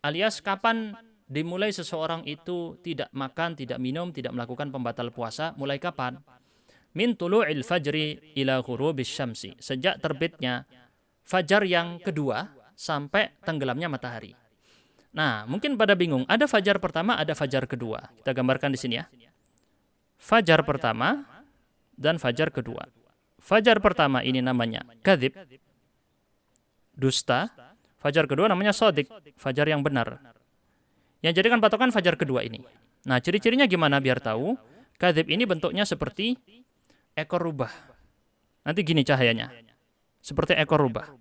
Alias kapan dimulai seseorang itu tidak makan, tidak minum, tidak melakukan pembatal puasa, mulai kapan? Min tulu'il fajri ila ghurubis syamsi. Sejak terbitnya fajar yang kedua sampai tenggelamnya matahari. Nah, mungkin pada bingung, ada fajar pertama, ada fajar kedua. Kita gambarkan di sini ya. Fajar pertama dan fajar kedua. Fajar pertama ini namanya kadzib, dusta. Fajar kedua namanya shadiq, fajar yang benar. Yang jadikan patokan fajar kedua ini. Nah, ciri-cirinya gimana biar tahu? Kadzib ini bentuknya seperti ekor rubah. Nanti gini cahayanya. Seperti ekor rubah.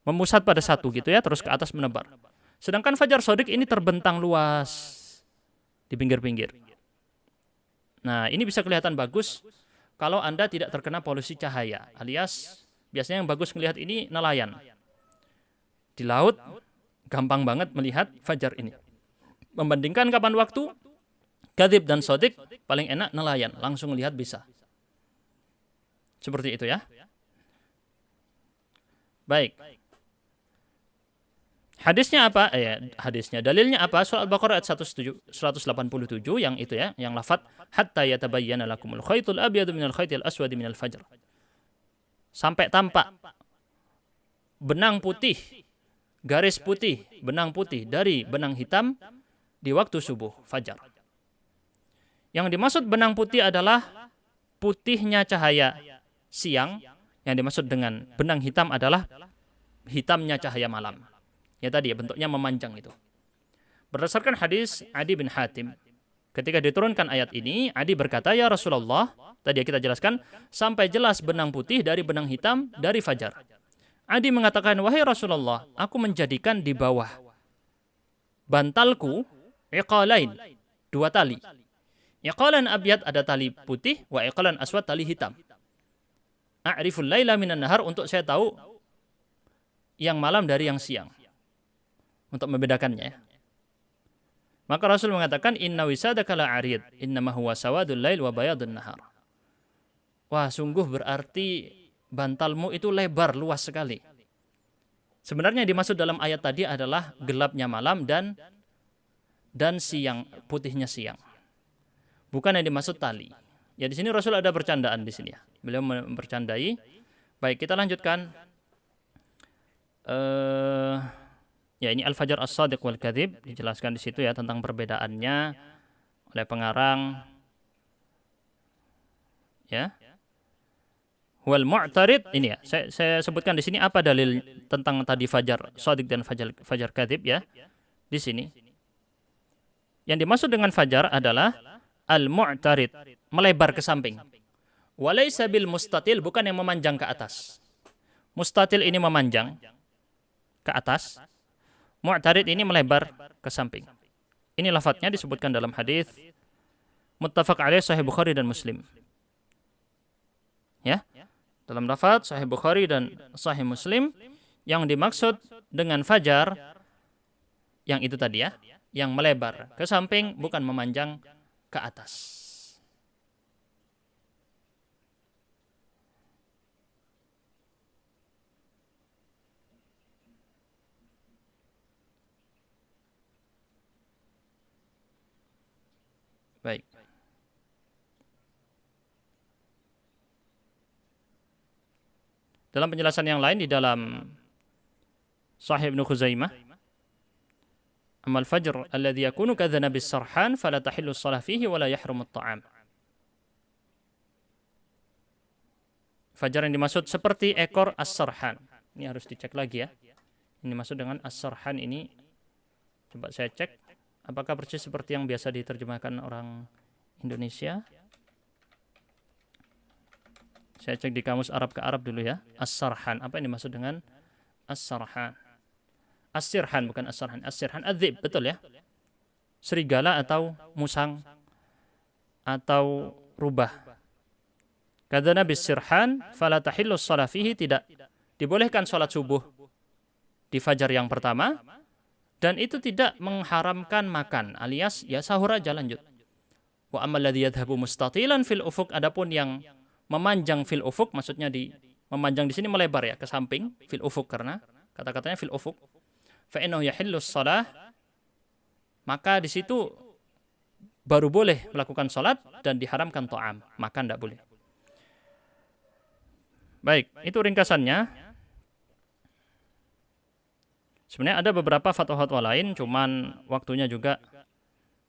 Memusat pada satu gitu ya, terus ke atas menebar. Sedangkan fajar shadiq ini terbentang luas di pinggir-pinggir. Nah, ini bisa kelihatan bagus kalau Anda tidak terkena polusi cahaya. Alias, biasanya yang bagus melihat ini nelayan. Di laut, gampang banget melihat fajar ini. Membandingkan kapan waktu, kadzib dan shadiq, paling enak nelayan. Langsung lihat bisa. Seperti itu ya. Baik. Hadisnya apa? Hadisnya. Dalilnya apa? Surah Al-Baqarah ayat 187 yang itu ya. Yang lafaz, hatta yatabayyana lakumul khaytul abyadu minal khaytil aswadi minal fajr. Sampai tampak benang putih, garis putih, benang putih dari benang hitam di waktu subuh, fajar. Yang dimaksud benang putih adalah putihnya cahaya siang. Yang dimaksud dengan benang hitam adalah hitamnya cahaya malam. Ya tadi ya, bentuknya memanjang itu. Berdasarkan hadis Adi bin Hatim, ketika diturunkan ayat ini, Adi berkata, ya Rasulullah, tadi kita jelaskan, sampai jelas benang putih dari benang hitam dari fajar. Adi mengatakan, wahai Rasulullah, aku menjadikan di bawah bantalku iqalain, 2 tali. Iqalan abyad ada tali putih, wa iqalan aswad tali hitam. A'riful laila minan nahar, untuk saya tahu yang malam dari yang siang. Untuk membedakannya ya. Maka Rasul mengatakan, inna wisadaka la'arid, innama huwa sawadul lail wa bayadun nahar. Wah, sungguh berarti bantalmu itu lebar, luas sekali. Sebenarnya yang dimaksud dalam ayat tadi adalah gelapnya malam dan siang, putihnya siang. Bukan yang dimaksud tali. Ya di sini Rasul ada bercandaan di sini ya. Beliau bercandai. Baik, kita lanjutkan. Ya ini Al-Fajr As-Shadiq wal Kadzib dijelaskan di situ ya tentang perbedaannya oleh pengarang. Ya. Wal mu'tarid ini ya. Saya sebutkan di sini apa dalil tentang tadi fajar shadiq dan fajar kadzib ya. Di sini. Yang dimaksud dengan fajar adalah al-mu'tarid, melebar ke samping. Walaysa bil mustatil, bukan yang memanjang ke atas. Mustatil ini memanjang ke atas. Mu'tarid ini melebar ke samping. Ini lafadznya disebutkan dalam hadis muttafaq alaih Sahih Bukhari dan Muslim. Ya. Dalam lafadz Sahih Bukhari dan Sahih Muslim, yang dimaksud dengan fajar yang itu tadi ya, yang melebar ke samping, bukan memanjang ke atas. Baik. Dalam penjelasan yang lain di dalam Sahih Ibnu Khuzaimah, amal fajr alladhi yakunu kadhana bis sarhan fala tahillu shalah fihi wala yahrumu at-ta'am. Fajar yang dimaksud seperti ekor as-sarhan. Ini harus dicek lagi ya. Ini maksud dengan as-sarhan ini. Coba saya cek. Apakah persis seperti yang biasa diterjemahkan orang Indonesia? Saya cek di kamus Arab ke Arab dulu ya. As-sarhan. Apa ini maksud dengan as-sarhan? As-sirhan bukan as-sarhan. As-sirhan adzib, betul ya? Serigala atau musang atau rubah. Kata Nabi sirhan fala tahillu shalah fihi, tidak dibolehkan salat subuh di fajar yang pertama, dan itu tidak mengharamkan makan, alias ya sahur aja lanjut. Wa ammal ladzi yadhhabu mustatilan fil ufuq, adapun yang memanjang fil ufuq, maksudnya memanjang di sini melebar ya ke samping fil ufuq, karena kata-katanya fil ufuq. Fa innahu yahillu shalah, maka di situ baru boleh melakukan salat dan diharamkan ta'am, makan tidak boleh. Baik, itu ringkasannya. Sebenarnya ada beberapa fatwa-fatwa lain, cuman waktunya juga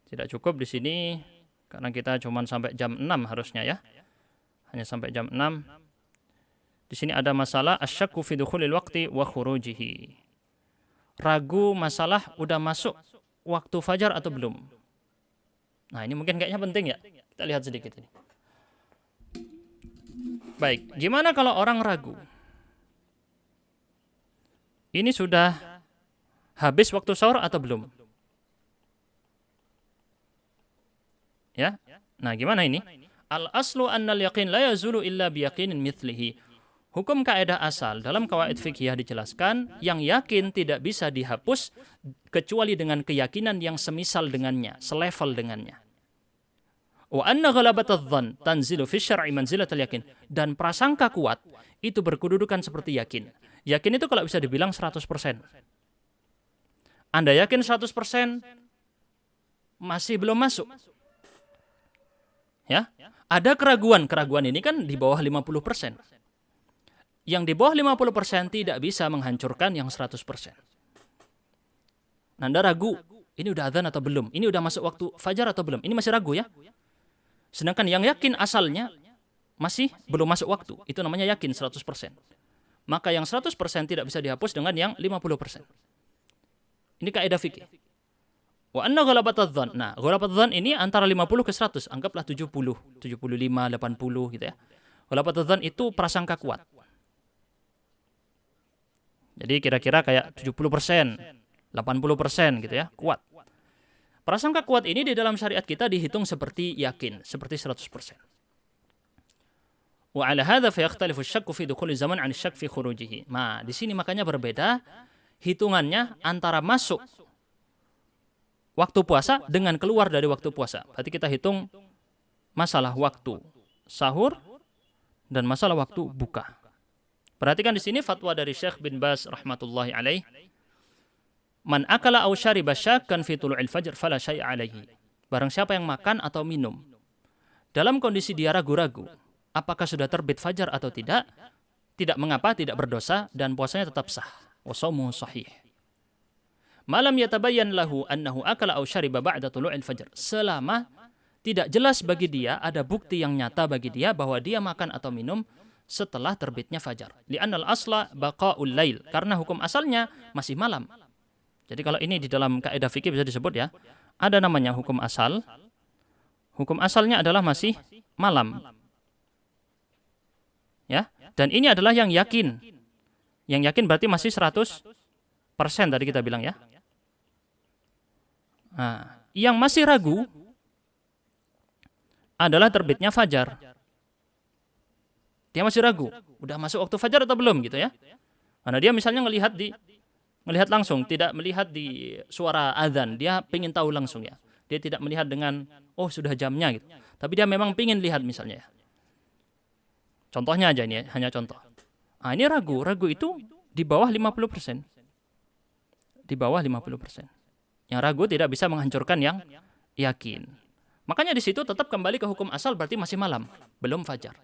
tidak cukup di sini karena kita cuman sampai jam 6 harusnya ya. Hanya sampai jam 6. Di sini ada masalah asyakku fi dukhulil waqti wa khurujihi. Ragu masalah udah masuk waktu fajar atau belum. Nah, ini mungkin kayaknya penting ya. Kita lihat sedikit ini. Baik, gimana kalau orang ragu? Ini sudah habis waktu sahur atau belum? Ya. Nah, gimana ini? Al-aslu annal yaqin la yazulu illa biyaqinin mithlihi. Hukum kaidah asal dalam qawaid fiqhiyah dijelaskan, yang yakin tidak bisa dihapus kecuali dengan keyakinan yang semisal dengannya, selevel dengannya. Wa anna ghalabatadh dhann tanzilu fi syar'i manzilatal yakin. Dan prasangka kuat itu berkedudukan seperti yakin. Yakin itu kalau bisa dibilang 100%. Anda yakin 100% masih belum masuk. Ya? Ada keraguan ini kan di bawah 50%. Yang di bawah 50% tidak bisa menghancurkan yang 100%. Anda ragu, ini udah adzan atau belum? Ini udah masuk waktu fajar atau belum? Ini masih ragu ya? Sedangkan yang yakin asalnya masih belum masuk waktu. Itu namanya yakin 100%. Maka yang 100% tidak bisa dihapus dengan yang 50%. Ini kaidah fikih. Wa anna ghalabatadh dhann. Nah, ghalabatadh dhann ini antara 50 ke 100. Anggaplah 70, 75, 80 gitu ya. Ghalabatadh dhann itu prasangka kuat. Jadi kira-kira kayak 70%, 80% gitu ya, kuat. Prasangka kuat ini di dalam syariat kita dihitung seperti yakin, seperti 100%. Wa 'ala hadza fa yakhtalifu asy-syakku fi dukhuli zaman 'an asy-syakk fi khurujihi. Nah, di sini makanya berbeda hitungannya antara masuk waktu puasa dengan keluar dari waktu puasa. Berarti kita hitung masalah waktu sahur dan masalah waktu buka. Perhatikan di sini fatwa dari Syekh bin Baz rahmatullahi alaih. Man akala aw syariba syakkan fi tulu'il fajr fala syai'a alaihi. Barang siapa yang makan atau minum dalam kondisi dia ragu-ragu apakah sudah terbit fajar atau tidak, tidak mengapa, tidak berdosa dan puasanya tetap sah. Wa shaumuhu shahih. Malam yatabayyan lahu annahu akala aw syariba ba'da tulu'il fajr. Selama tidak jelas bagi dia, ada bukti yang nyata bagi dia bahwa dia makan atau minum setelah terbitnya fajar. Li'annal asla baqa'ul lail. Karena hukum asalnya masih malam. Jadi kalau ini di dalam kaidah fikih bisa disebut ya, ada namanya hukum asal. Hukum asalnya adalah masih malam. Ya, dan ini adalah yang yakin. Yang yakin berarti masih 100% tadi kita bilang ya. Nah, yang masih ragu adalah terbitnya fajar. Dia masih ragu, udah masuk waktu fajar atau belum gitu ya. Karena dia misalnya melihat langsung, tidak melihat di suara azan, dia pengen tahu langsung ya. Dia tidak melihat dengan, oh sudah jamnya gitu. Tapi dia memang pengen lihat misalnya ya. Contohnya aja ini ya, hanya contoh. Nah, ini ragu itu di bawah 50%. Di bawah 50%. Yang ragu tidak bisa menghancurkan yang yakin. Makanya di situ tetap kembali ke hukum asal, berarti masih malam, belum fajar.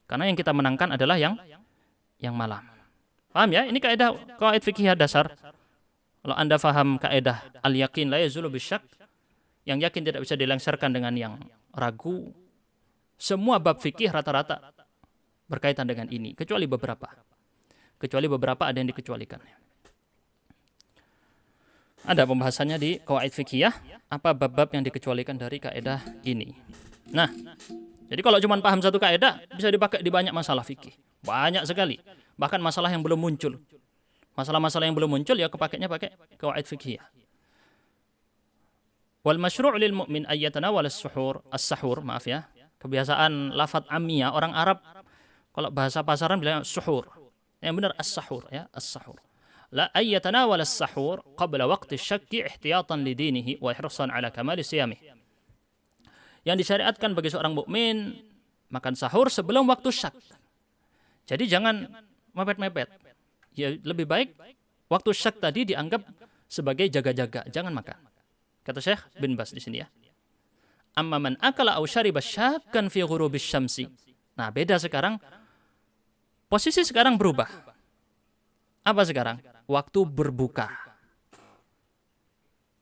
Karena yang kita menangkan adalah yang malam. Paham ya? Ini kaidah fikih dasar. Kalau Anda paham kaidah al-yaqin la yazulu bisyak, yang yakin tidak bisa dilengsarkan dengan yang ragu. Semua bab fikih rata-rata berkaitan dengan ini, kecuali beberapa. kecuali beberapa ada yang dikecualikan. Ada pembahasannya di qawaid fiqhiyah, apa bab-bab yang dikecualikan dari kaidah ini. Nah, jadi kalau cuma paham satu kaidah bisa dipakai di banyak masalah fikih. Banyak sekali. Bahkan masalah yang belum muncul. Masalah-masalah yang belum muncul ya kepakainya pakai qawaid fiqhiyah. Wal masyru' lil mu'min ayyatanawal as-sahur, maaf ya. Kebiasaan lafadz ammiyah orang Arab kalau bahasa pasaran bilang suhur. Yang benar as-sahur ya, as-sahur. La ayyatanawal as-sahur qabla waqti syakki ihtiyatan li dinihi wa ihrasan ala kamali siyamih. Yang disyariatkan bagi seorang mukmin makan sahur sebelum waktu syak. Jadi jangan mepet-mepet. Ya lebih baik waktu syak tadi dianggap sebagai jaga-jaga, jangan makan. Kata Syekh bin Bas di sini ya. Amma man akala aw syariba syakkan fi ghurubis syamsi. Nah, beda sekarang. Posisi sekarang berubah. Apa sekarang? Waktu berbuka.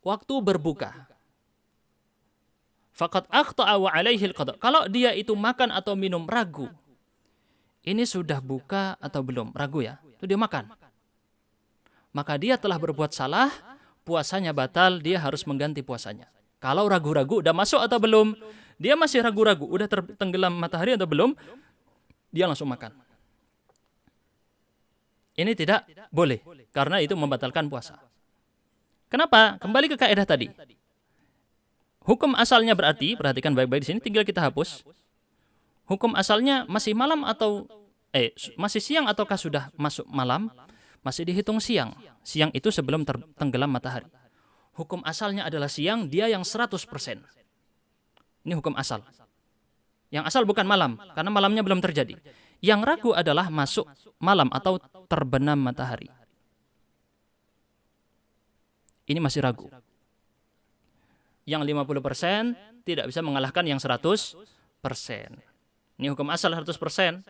Waktu berbuka. Faqad akhta'a wa alaihi al-qada'. Kalau dia itu makan atau minum ragu, ini sudah buka atau belum? Ragu ya. Itu dia makan. Maka dia telah berbuat salah, puasanya batal, dia harus mengganti puasanya. Kalau ragu-ragu udah masuk atau belum, dia masih ragu-ragu, udah tertenggelam matahari atau belum, dia langsung makan. Ini tidak boleh, karena itu membatalkan puasa. Kenapa? Kembali ke kaidah tadi. Hukum asalnya berarti, perhatikan baik-baik di sini, tinggal kita hapus. Hukum asalnya masih malam atau masih siang ataukah sudah masuk malam? Masih dihitung siang. Siang itu sebelum tenggelam matahari. Hukum asalnya adalah siang, dia yang 100%. Ini hukum asal. Yang asal bukan malam, karena malamnya belum terjadi. Yang ragu adalah masuk malam atau terbenam matahari. Ini masih ragu. Yang 50% tidak bisa mengalahkan yang 100%. Ini hukum asal 100%.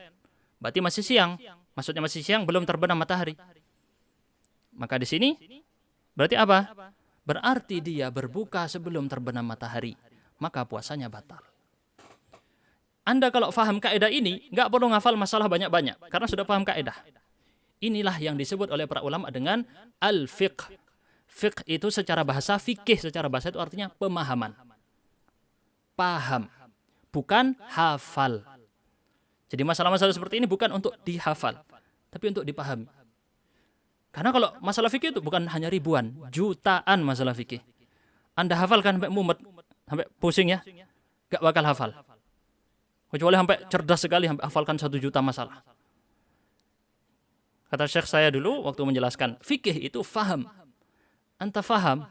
Berarti masih siang. Maksudnya masih siang, belum terbenam matahari. Maka di sini berarti apa? Berarti dia berbuka sebelum terbenam matahari. Maka puasanya batal. Anda kalau paham kaidah ini, nggak perlu ngafal masalah banyak-banyak. Karena sudah paham kaidah. Inilah yang disebut oleh para ulama dengan al-fiqh. Fiqh itu secara bahasa, fikih secara bahasa itu artinya pemahaman. Paham. Bukan hafal. Jadi masalah-masalah seperti ini bukan untuk dihafal. Tapi untuk dipahami. Karena kalau masalah fikih itu bukan hanya ribuan. Jutaan masalah fikih. Anda hafalkan sampai mumet. Sampai pusing ya. Nggak bakal hafal. Kecuali sampai cerdas sekali, sampai hafalkan 1 juta masalah. Kata Syekh saya dulu waktu menjelaskan, fikih itu faham. Anda faham,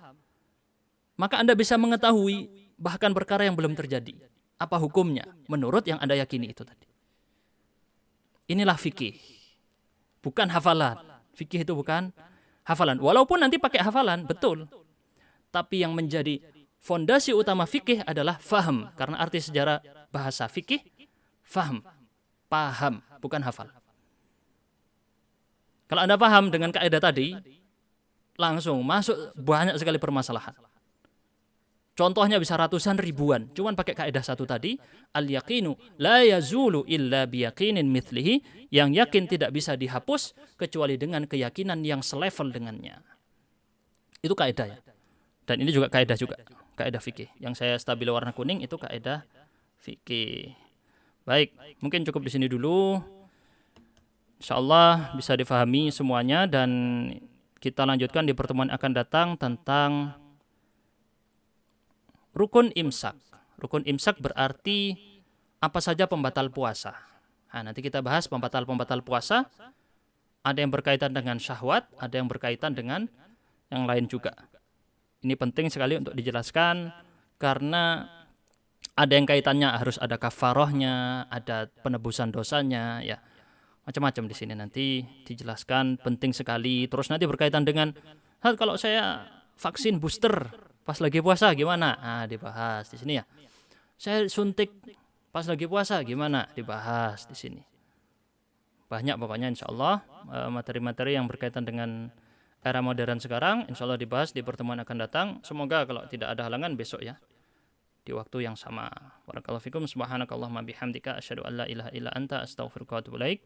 maka Anda bisa mengetahui bahkan perkara yang belum terjadi. Apa hukumnya menurut yang Anda yakini itu tadi. Inilah fikih. Bukan hafalan. Fikih itu bukan hafalan. Walaupun nanti pakai hafalan, betul. Tapi yang menjadi fondasi utama fikih adalah faham. Karena arti sejarah bahasa fikih, faham. Paham, bukan hafal. Kalau Anda paham dengan kaidah tadi, langsung masuk banyak sekali permasalahan. Contohnya bisa ratusan ribuan. Cuman pakai kaidah satu tadi, al-yaqinu la yazulu illa biyaqinin mithlihi, yang yakin tidak bisa dihapus kecuali dengan keyakinan yang selevel dengannya. Itu kaidah ya. Dan ini juga kaidah juga, kaidah fikih. Yang saya stabilo warna kuning itu kaidah fikih. Baik, mungkin cukup di sini dulu. Insyaallah bisa difahami semuanya dan kita lanjutkan di pertemuan akan datang tentang rukun imsak. Rukun imsak berarti apa saja pembatal puasa. Nah, nanti kita bahas pembatal-pembatal puasa. Ada yang berkaitan dengan syahwat, ada yang berkaitan dengan yang lain juga. Ini penting sekali untuk dijelaskan karena ada yang kaitannya harus ada kafarohnya, ada penebusan dosanya, ya. Macam-macam di sini nanti dijelaskan, penting sekali. Terus nanti berkaitan dengan kalau saya vaksin booster pas lagi puasa gimana? Nah, dibahas di sini ya. Saya suntik pas lagi puasa gimana? Dibahas di sini. Banyak pokoknya insyaallah materi-materi yang berkaitan dengan era modern sekarang insyaallah dibahas di pertemuan akan datang. Semoga kalau tidak ada halangan besok ya. Di waktu yang sama. Barakallahu fikum. Subhanakallahumma bihamdika asyhadu an la ilaha illa anta astaghfiruka wa atubu ilaik.